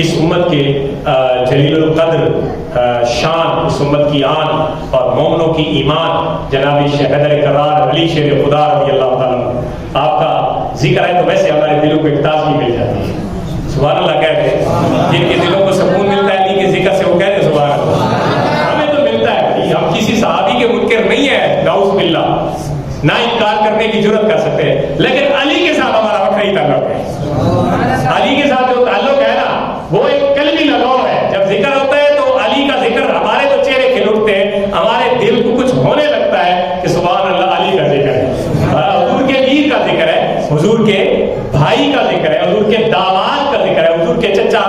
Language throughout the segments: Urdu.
اس امت کے جلیل القدر شان، اس امت کی آن اور مومنوں کی ایمان جناب حیدر کرار علی شیر خدا رضی اللہ تعالیٰ، آپ کا ذکر ہے تو ویسے ہمارے دلوں کو ایک تازگی مل جاتی ہے. سبحان اللہ کہہ رہے ہیں، جن کے دلوں کو سکون ملتا ہے علی کے ذکر سے وہ کہہ رہے سبحان اللہ. ہمیں تو ملتا ہے، ہم کسی صحابی کے منکر نہیں ہیں نعوذ باللہ، نہ انکار کرنے کی جرات کر سکتے ہیں، لیکن علی کے ساتھ ہمارا وقت تعلق ہے. علی کے ساتھ جو تعلق ہے نا وہ ایک قلبی لگاؤ ہے. جب ذکر ہوتا ہے تو علی کا ذکر، ہمارے تو چہرے کھل اٹھتے ہیں، ہمارے دل کو کچھ ہونے لگتا ہے کہ سبحان اللہ علی کا ذکر ہے، حضور کے ویر کا ذکر ہے، حضور کے بھائی کا ذکر ہے، حضور کے داماد کا ذکر ہے، حضور کے چچا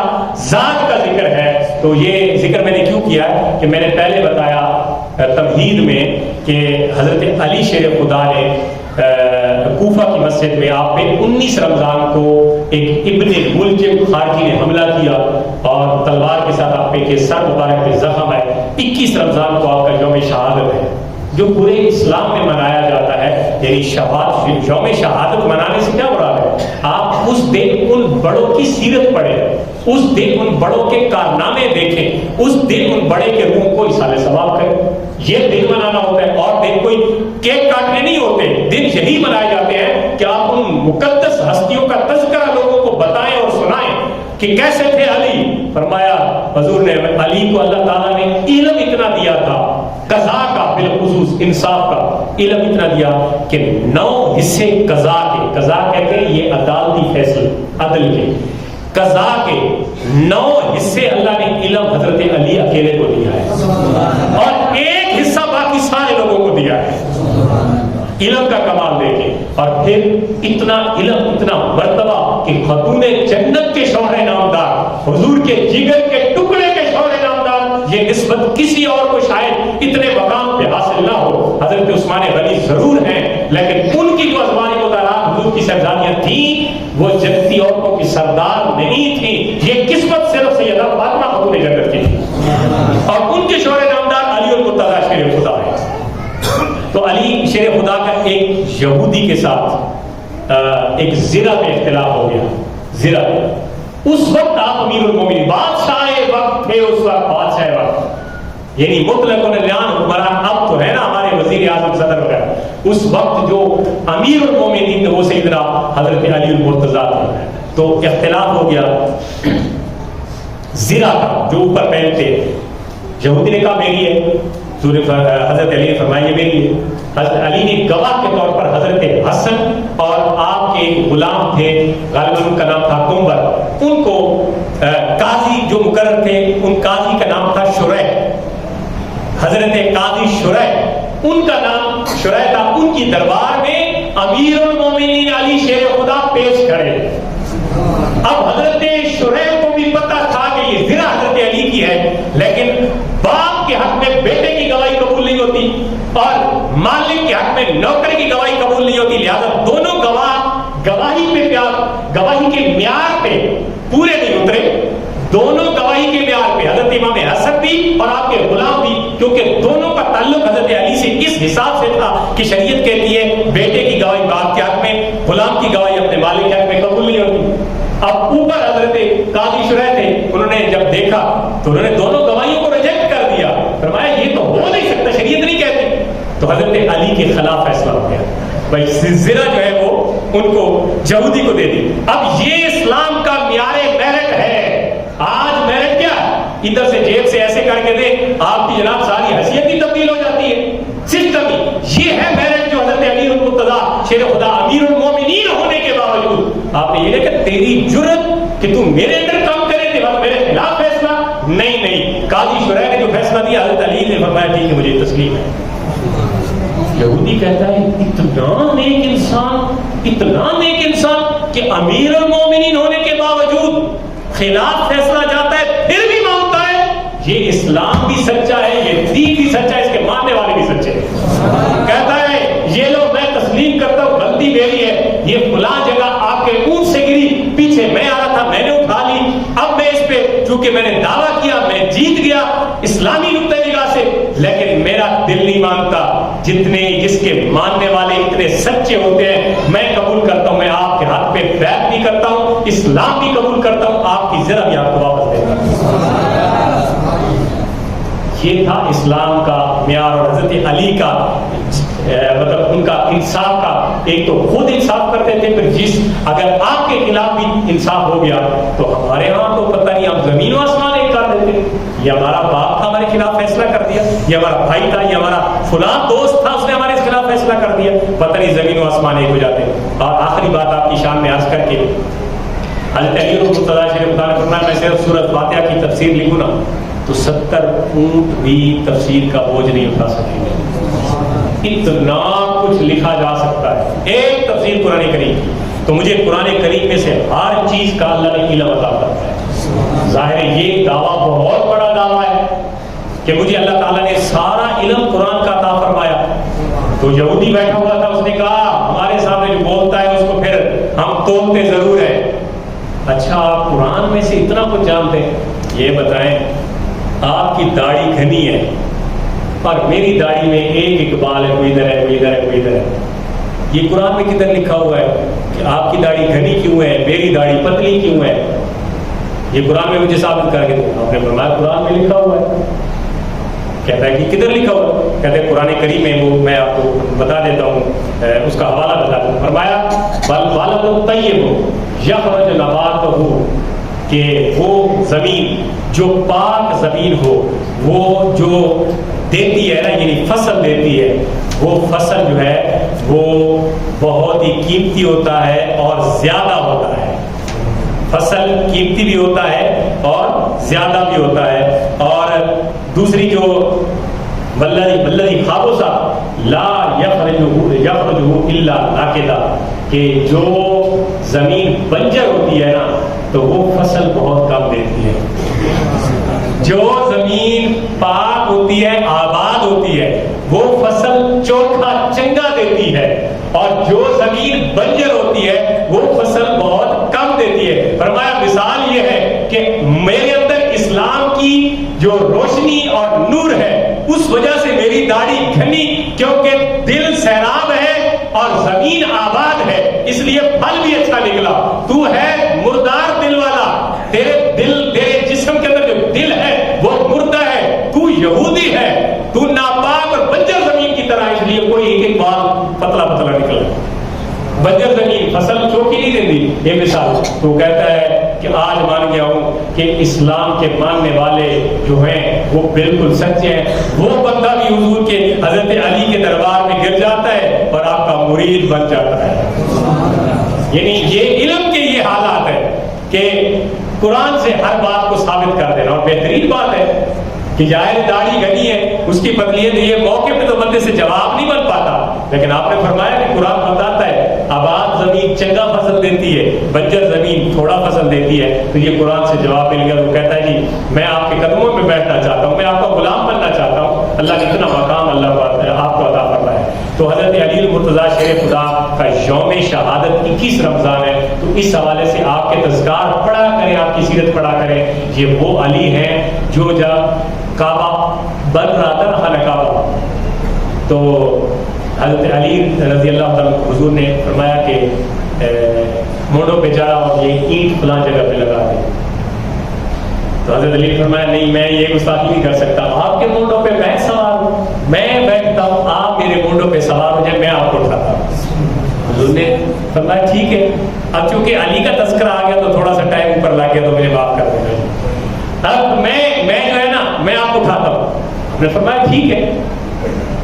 زاد کا ذکر ہے. تو یہ ذکر میں نے کیوں کیا ہے کہ میں نے پہلے بتایا تمہید میں کہ حضرت علی شیر خدا نے کوفہ کی مسجد میں آپ پہ 19 رمضان کو ایک ابن ملجم خارجی نے حملہ کیا اور تلوار کے ساتھ آپ پہ سر مبارک پہ زخم ہے. 21 رمضان کو آپ کا یوم شہادت ہے جو پورے اسلام میں منایا جاتا ہے. یعنی یوم شہادت منانے سے کیا مراد ہے؟ آپ اس دن ان بڑوں کی سیرت پڑھیں، اس دن ان بڑوں کے کارنامے دیکھیں، اس دن ان بڑے کے روح کو اصالہ ثواب کریں. یہ دن منانا ہوتا ہے، اور دن کوئی کیک کاٹنے نہیں ہوتے. دن یہی منائے جاتے ہیں کہ آپ ان مقدس ہستیوں کا تذکرہ لوگوں کو بتائیں اور سنائیں کہ کیسے تھے علی. فرمایا حضور نے علی کو اللہ تعالیٰ نے علم اتنا دیا تھا، قضا کا، بالخصوص انصاف کا علم اتنا دیا کہ 9 حصے قضا کے، قضا کہتے ہیں یہ عدالتی فیصلے، عدل کے، قضا کے 9 حصے اللہ نے علم حضرت علی اکیلے کو دیا ہے، اور 1 حصہ باقی سارے لوگوں کو دیا ہے. علم کا کمال دیکھیں. اور پھر اتنا علم، اتنا مرتبہ کہ خاتون جنت کے شوہر نامدار، حضور کے جگر کے ٹکڑے کے شوہر نامدار، یہ نسبت کسی اور کو شاید اتنے مقام پہ حاصل نہ ہو. حضرت عثمان غنی ضرور ہیں، لیکن ان کی جو ازواج مطہرات حضور کی شہزادیاں تھیں وہ جنتی عورتوں کی سردار نہیں تھیں. یہ قسمت صرف سیدہ فاطمہ خاتون جنت کی تھی، اور ان کے شوہر نامدار علی المرتضیٰ شیر خدا ہے. تو علی شیر خدا کا ایک یہودی کے ساتھ ایک زرہ میں اختلاف ہو گیا. زرہ اس وقت آپ امیر المومنین، بادشاہ وقت تھے، اس وقت بادشاہ وقت، یعنی مطلق الاعیان حکمران اب تو ہے نا ہمارے وزیر اعظم صدر وغیرہ، اس وقت جو امیر المومنین تھے وہ سیدنا حضرت علی المرتضیٰ تھے. تو اختلاف ہو گیا زرہ کا جو اوپر پہنتے. یہودی نے کہا میری ہے، حضرت علی نے فرمایا یہ میری ہے. حضرت علی نے گواہ کے طور پر حضرت حسن اور آپ کے غلام تھے، غالباً ان کا نام تھا کمبر، ان کو قاضی جو مقرر تھے ان قاضی کا نام تھا شریح، حضرت قاضی شریح ان کا نام شریح تھا. ان کی دربار میں امیر المومنین علی شیر خدا پیش کرے. اب حضرت شریح کو بھی پتا تھا کہ یہ زرہ حضرت علی کی ہے، لیکن باپ کے حق میں بیٹے کی گواہی قبول نہیں ہوتی اور مالک کے حق میں نوکر کی گواہی قبول نہیں ہوتی. لہذا دونوں گواہ گواہی کے معیار پہ پورے نہیں اترے. دونوں گواہی کے معیار پہ حضرت امام حسن بھی اور آپ کے غلام بھی، کیونکہ دونوں کا تعلق حضرت علی سے اس حساب سے تھا کہ شریعت کہتی ہے بیٹے کی گواہی باپ کے حق میں، غلام کی گواہی اپنے مالک کے حق میں قبول نہیں ہوتی. اب اوپر حضرت قاضی شریح تھے، انہوں نے جب دیکھا تو انہوں نے دونوں گواہیوں کو ریجیکٹ کر دیا. فرمایا یہ تو ہو نہیں سکتا، شریعت نہیں کہتی. تو حضرت علی کے خلاف فیصلہ ہو گیا، بھائی زرہ جو ہے وہ ان کو یہودی کو دے دی. اب یہ اسلام کا معیار میرٹ ہے. آج میرٹ کیا ہے؟ ادھر سے جیب سے ایسے کر کے دے، آپ کی جناب ساری حیثیت ہی تبدیل ہو جاتی ہے. سسٹم ہی یہ ہے میرٹ جو حضرت علی المرتضیٰ شیر خدا امیر المومنین ہونے کے باوجود آپ نے یہ دیکھا تیری جرت کہ تم میرے اندر کام کرے تھے میرے خلاف فیصلہ نہیں. قاضی شریح نے جو فیصلہ دیا حضرت علی نے فرمایا ٹھیک ہے مجھے تسلیم ہے. یہودی کہتا ہے اتنا نیک انسان کہ امیر المومنین ہونے کے باوجود خلاف فیصلہ جاتا ہے پھر بھی مانتا ہے. یہ اسلام بھی سچا ہے، یہ دین بھی سچا ہے، اس کے ماننے والے بھی سچے ہیں. کہتا ہے یہ لو میں تسلیم کرتا ہوں غلطی میری ہے، یہ فلاں جگہ آپ کے اونٹ سے گری، پیچھے میں آ رہا تھا میں نے اٹھا لی، اب میں اس پہ چونکہ میں نے دعویٰ کیا میں جیت گیا اسلامی نقطۂ نگاہ سے، لیکن میرا دل نہیں مانتا. جس کے ماننے والے اتنے سچے ہوتے ہیں میں قبول کرتا ہوں، میں آپ کے ہاتھ پہ بیعت بھی کرتا ہوں. اسلام بھی قبول کرتا ہوں، آپ کی ذرا بھی آپ کو واپس دیتا ہوں۔ یہ تھا اسلام کا معیار، اور حضرت علی کا مطلب ان کا انصاف کا، ایک تو خود انصاف کرتے تھے، پھر اگر آپ کے خلاف بھی انصاف ہو گیا تو ہمارے ہاں تو پتہ نہیں ہم زمین و آسمان ایک کر دیتے، یہ ہمارا باپ تھا ہمارے خلاف فیصلہ کر دیا، یہ ہمارا بھائی تھا، یہ ہمارا فلاں دوست تھا اس نے ہمارے خلاف فیصلہ کر دیا، پتہ نہیں زمین و آسمان ایک ہو جاتے۔ اور آخری بات آپ کی شان میں عرض کر کے، حضرت علی رضی اللہ عنہ شریف نے فرمایا میں صرف سورۃ فاتحہ کی تفسیر لکھوں نا تو 70 اونٹ بھی تفسیر کا بوجھ نہیں اٹھا سکیں گے، اتنا کچھ لکھا جا سکتا ہے ایک تفسیر قرآن کریم کی۔ تو مجھے قرآن کریم میں سے ہر چیز کا اللہ نے علم عطا کرتا ہے۔ ظاہر ہے یہ دعویٰ بہت بڑا دعویٰ ہے کہ مجھے اللہ تعالیٰ نے سارا علم قرآن کا عطا فرمایا۔ تو یہودی بیٹھا ہوا تھا، اس نے کہا ہمارے سامنے جو بولتا ہے اس کو پھر ہم توڑتے ضرور ہیں۔ اچھا آپ قرآن میں سے اتنا کچھ جانتے ہیں، یہ بتائیں آپ کی داڑھی گھنی ہے اور میری داڑھی میں ایک اقبال ہے، کوئی ادھر ہے کوئی ادھر ہے کوئی ادھر ہے، یہ قرآن میں کدھر لکھا ہوا ہے کہ آپ کی داڑھی گھنی کیوں ہے، میری داڑھی پتلی کیوں ہے؟ یہ قرآن میں مجھے ثابت کر کے دو۔ آپ نے فرمایا قرآن میں لکھا ہوا ہے۔ کہتا ہے کہ کدھر لکھا ہوا ہے؟ کہتے ہیں قرآن کریم میں، وہ میں آپ کو بتا دیتا ہوں، اس کا حوالہ بتا دوں۔ فرمایا بالبالغ الطیب یخرج نباتہ، کہ وہ زمین جو پاک زمین ہو، وہ جو دیتی ہے نا، یعنی فصل دیتی ہے، وہ فصل جو ہے وہ بہت ہی قیمتی ہوتا ہے اور زیادہ ہوتا ہے۔ فصل قیمتی بھی ہوتا ہے اور زیادہ بھی ہوتا ہے۔ اور دوسری جو والذی خابث لا یخرجہ الا ناکدہ، کہ جو زمین بنجر ہوتی ہے نا تو وہ فصل بہت کم دیتی ہے۔ جو زمین پاک ہوتی ہے، آباد ہوتی ہے، وہ فصل چوکھا چنگا دیتی ہے، اور جو زمین بنجر ہوتی ہے وہ فصل بہت کم دیتی ہے۔ فرمایا مثال یہ ہے کہ میرے اندر اسلام کی جو روشنی اور نور ہے، اس وجہ سے میری داڑھی گھنی، کیونکہ دل سیراب ہے اور زمین آباد ہے، اس لیے پھل بھی اچھا نکلا۔ تو ہے مردار دل والا، تیرے جسم کے اندر جو دل ہے وہ مردہ ہے، تو یہودی ہے، تو ناپاک اور بنجر زمین کی طرح، اس لیے کوئی ایک بال پتلا پتلا نکلا۔ بنجر زمین فصل چوکی نہیں دیتی، یہ مثال۔ تو کہتا ہے کہ آج مان گیا ہوں کہ اسلام کے ماننے والے جو ہیں وہ بالکل سچے ہیں۔ وہ بندہ بھی حضور کے حضرت علی کے دربار میں گر جاتا ہے اور آپ کا مرید بن جاتا ہے۔ یعنی یہ علم کے یہ حالات ہے کہ قرآن سے ہر بات کو ثابت کر دینا۔ اور بہترین بات ہے کہ ظاہر داڑھی گھنی ہے، اس کی پتلی ہے، یہ موقع پہ تو بندے سے جواب نہیں بن پاتا، لیکن آپ نے فرمایا کہ قرآن بتاتا ہے آباد زمین چنگا فصل دیتی ہے، بنجر زمین تھوڑا فصل دیتی ہے، تو یہ قرآن سے جواب مل گیا۔ وہ کہتا ہے جی میں آپ کے قدموں میں بیٹھنا چاہتا ہوں، میں آپ کا غلام بننا چاہتا ہوں۔ اللہ نے اتنا مقام اللہ آپ کو عطا فرمایا ہے۔ تو حضرت علی المرتضیٰ شیر خدا کا یوم شہادت 21 رمضان ہے، تو اس حوالے سے آپ کے تذکار پڑھا کریں، آپ کی سیرت پڑھا کریں۔ یہ وہ علی ہیں جو جب کعبہ بن رہا تھا خانہ کعبہ، تو حضرت علی رضی اللہ تعالیٰ حضور نے فرمایا کہ مونڈوں پہ چڑھا اور یہ اینٹ فلاں جگہ پہ لگا دے۔ تو حضرت علی نے فرمایا نہیں، میں یہ گستاخی نہیں کر سکتا، آپ کے مونڈوں پہ میں سوار ہوں، میں بیٹھتا ہوں، آپ میرے مونڈوں پہ سوار ہو جائے، میں آپ کو اٹھاتا ہوں۔ حضور نے فرمایا ٹھیک ہے۔ اب چونکہ علی کا تذکرہ آ گیا تو تھوڑا سا ٹائم اوپر لگ گیا، تو مجھے معاف کر دینا۔ اب میں جو ہے نا میں آپ کو اٹھاتا ہوں۔ آپ نے فرمایا ٹھیک ہے۔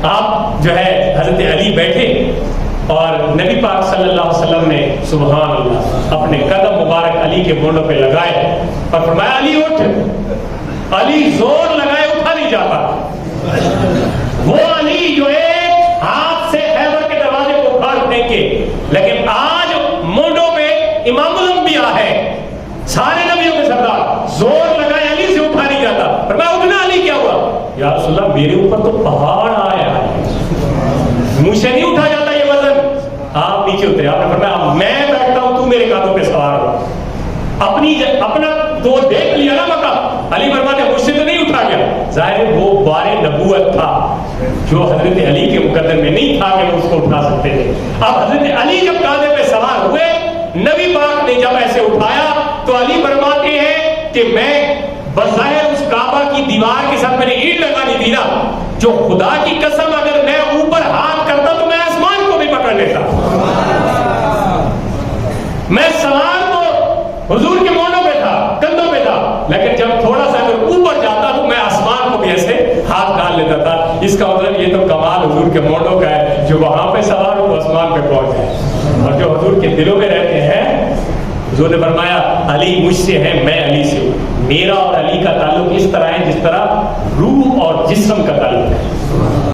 آپ جو ہے حضرت علی بیٹھے اور نبی پاک صلی اللہ علیہ وسلم نے سبحان اللہ اپنے قدم مبارک علی کے مونڈوں پہ لگائے اور فرمایا علی اٹھ۔ علی زور لگائے اٹھا نہیں جاتا۔ وہ علی جو ایک ہاتھ سے خیبر کے دروازے کو اٹھا پھینکے، لیکن آج مونڈوں پہ امام الانبیاء ہے، سارے نبیوں کے سردار، زور لگائے علی سے اٹھا نہیں جاتا۔ فرمایا اٹھنا علی، کیا ہوا؟ یا رسول اللہ میرے اوپر تو پہاڑ آیا ہے، مجھ سے نہیں اٹھا جاتا یہ وزن۔ آپ نیچے اترے، آپ نے فرمایا میں بیٹھتا ہوں، تو میرے قدموں پہ سوار ہو۔ اپنا تو دیکھ لیا نا مقام۔ علی فرماتے مجھ سے تو نہیں اٹھا گیا۔ ظاہر وہ بار نبوت تھا جو حضرت علی کے مقدر میں نہیں تھا کہ وہ اس کو اٹھا سکتے تھے۔ اب حضرت علی جب گادے پہ سوار ہوئے، نبی پاک نے جب ایسے اٹھایا تو علی فرماتے ہیں کہ میں بظاہر اس کعبہ کی دیوار کے ساتھ میں نے اینٹ لگانی تھی نا، جو خدا کی قسم اگر میں اوپر ہاتھ کرتا تو میں آسمان کو بھی پکڑ لیتا. میں سوار تو حضور کے مونڈوں پہ تھا، کندھوں پہ تھا، لیکن جب تھوڑا سا اگر اوپر جاتا تو میں آسمان کو بھی ایسے ہاتھ ڈال لیتا تھا. اس کا مطلب یہ تو کمال حضور کے مونڈوں کا ہے، جو وہاں پہ سوار ہو آسمان پہ پہنچ جائے. اور جو حضور کے دلوں میں رہتے ہیں، حضور نے فرمایا علی مجھ سے ہے، میں علی سے ہوں. میرا اور علی کا تعلق اس طرح ہے جس طرح روح اور جسم کا تعلق ہے.